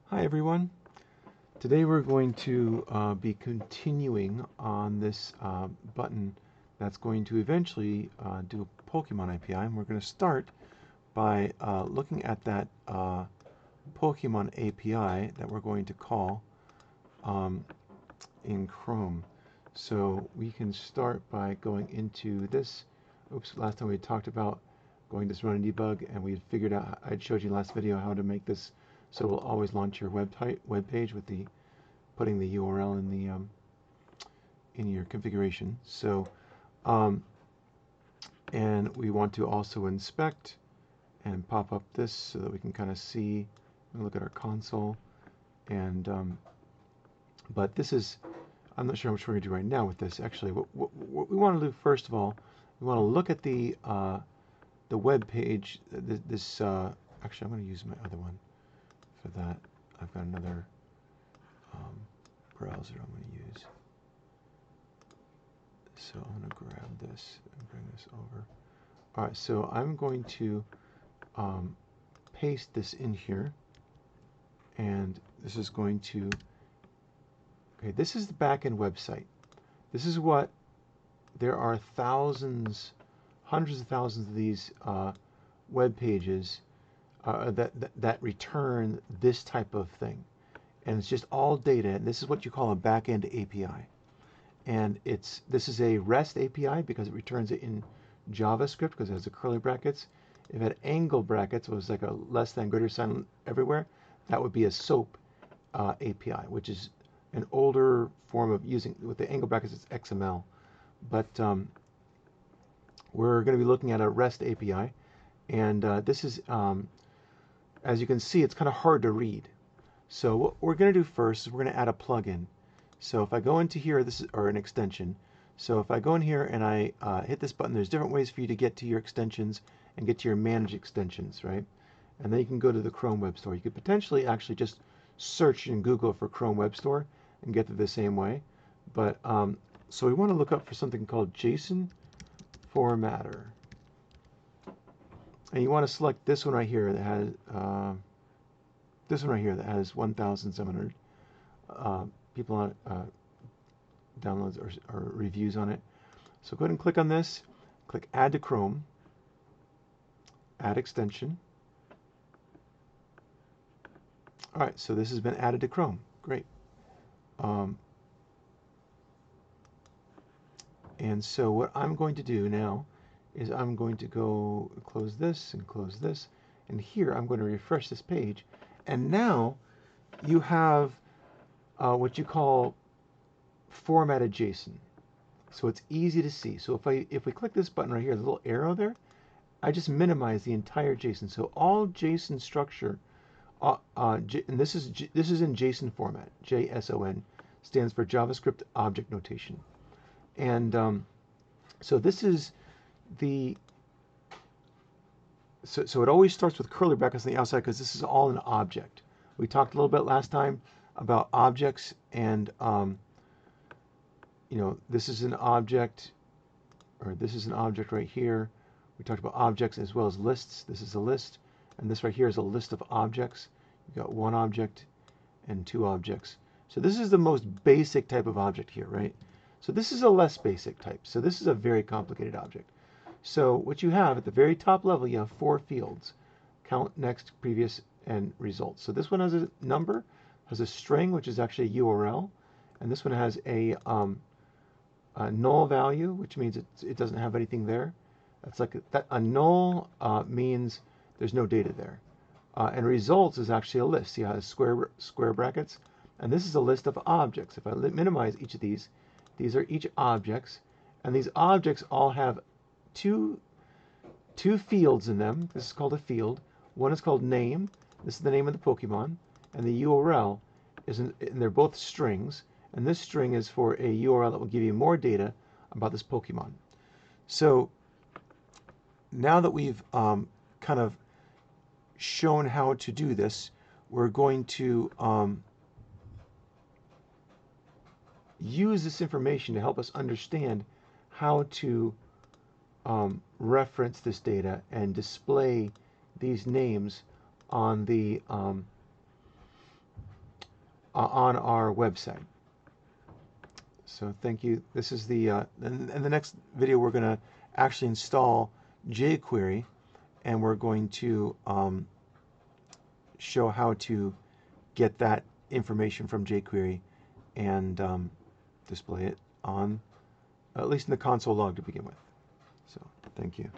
Hi everyone. Today we're going to be continuing on this button that's going to eventually do a Pokemon API, and we're going to start by looking at that Pokemon API that we're going to call in Chrome. So we can start by going into this. Oops, last time we talked about going to run and debug, and we figured out, I showed you in the last video how to make this so it will always launch your web page with the putting the URL in the in your configuration. So and we want to also inspect and pop up this so that we can kind of see and look at our console. And but this is, I'm not sure how much we're going to do right now with this. Actually, what we want to do first of all, we want to look at the web page. Actually, I'm going to use my other one for that. I've got another browser I'm going to use. So I'm going to grab this and bring this over. All right, so I'm going to paste this in here, and this is going to, okay, this is the backend website. This is what, there are thousands, hundreds of thousands of these web pages that return this type of thing. And it's just all data, and this is what you call a backend API. And this is a REST API because it returns it in JavaScript because it has the curly brackets. If it had angle brackets, it was like a less than greater sign everywhere, that would be a SOAP API, which is an older form of using, with the angle brackets, it's XML. But we're going to be looking at a REST API, and this is, as you can see, it's kind of hard to read. So what we're going to do first is we're going to add a plugin. So if I go into here, this is, or an extension. So if I go in here and I hit this button, there's different ways for you to get to your extensions and get to your manage extensions, right? And then you can go to the Chrome Web Store. You could potentially actually just search in Google for Chrome Web Store and get to the same way. But so we want to look up for something called JSON formatter. And you want to select this one right here that has 1,700 people on downloads or reviews on it. So go ahead and click on this, click Add to Chrome, Add Extension. All right, so this has been added to Chrome. Great. And so what I'm going to do now is I'm going to go close this, and here I'm going to refresh this page, and now you have what you call formatted JSON. So it's easy to see. So if we click this button right here, the little arrow there, I just minimize the entire JSON. So all JSON structure, and this is in JSON format. JSON stands for JavaScript Object Notation. And so this is the, so it always starts with curly brackets on the outside because this is all an object. We talked a little bit last time about objects, and you know, this is an object, or this is an object right here. We talked about objects as well as lists. This is a list, and this right here is a list of objects. You've got one object and two objects. So this is the most basic type of object here, right? So this is a less basic type. So this is a very complicated object. So what you have at the very top level, you have 4 fields: count, next, previous, and results. So this one has a number, has a string, which is actually a URL, and this one has a null value, which means it doesn't have anything there. That's like a null means there's no data there. And results is actually a list. See how it has square brackets? And this is a list of objects. If I minimize each of these are each objects, and these objects all have two fields in them. This is called a field. One is called name. This is the name of the Pokemon, and the URL is, and they're both strings. And this string is for a URL that will give you more data about this Pokemon. So now that we've kind of shown how to do this, we're going to use this information to help us understand how to reference this data and display these names on the on our website. So thank you. This is the in the next video we're going to actually install jQuery, and we're going to show how to get that information from jQuery and display it on, at least in the console log to begin with. So thank you.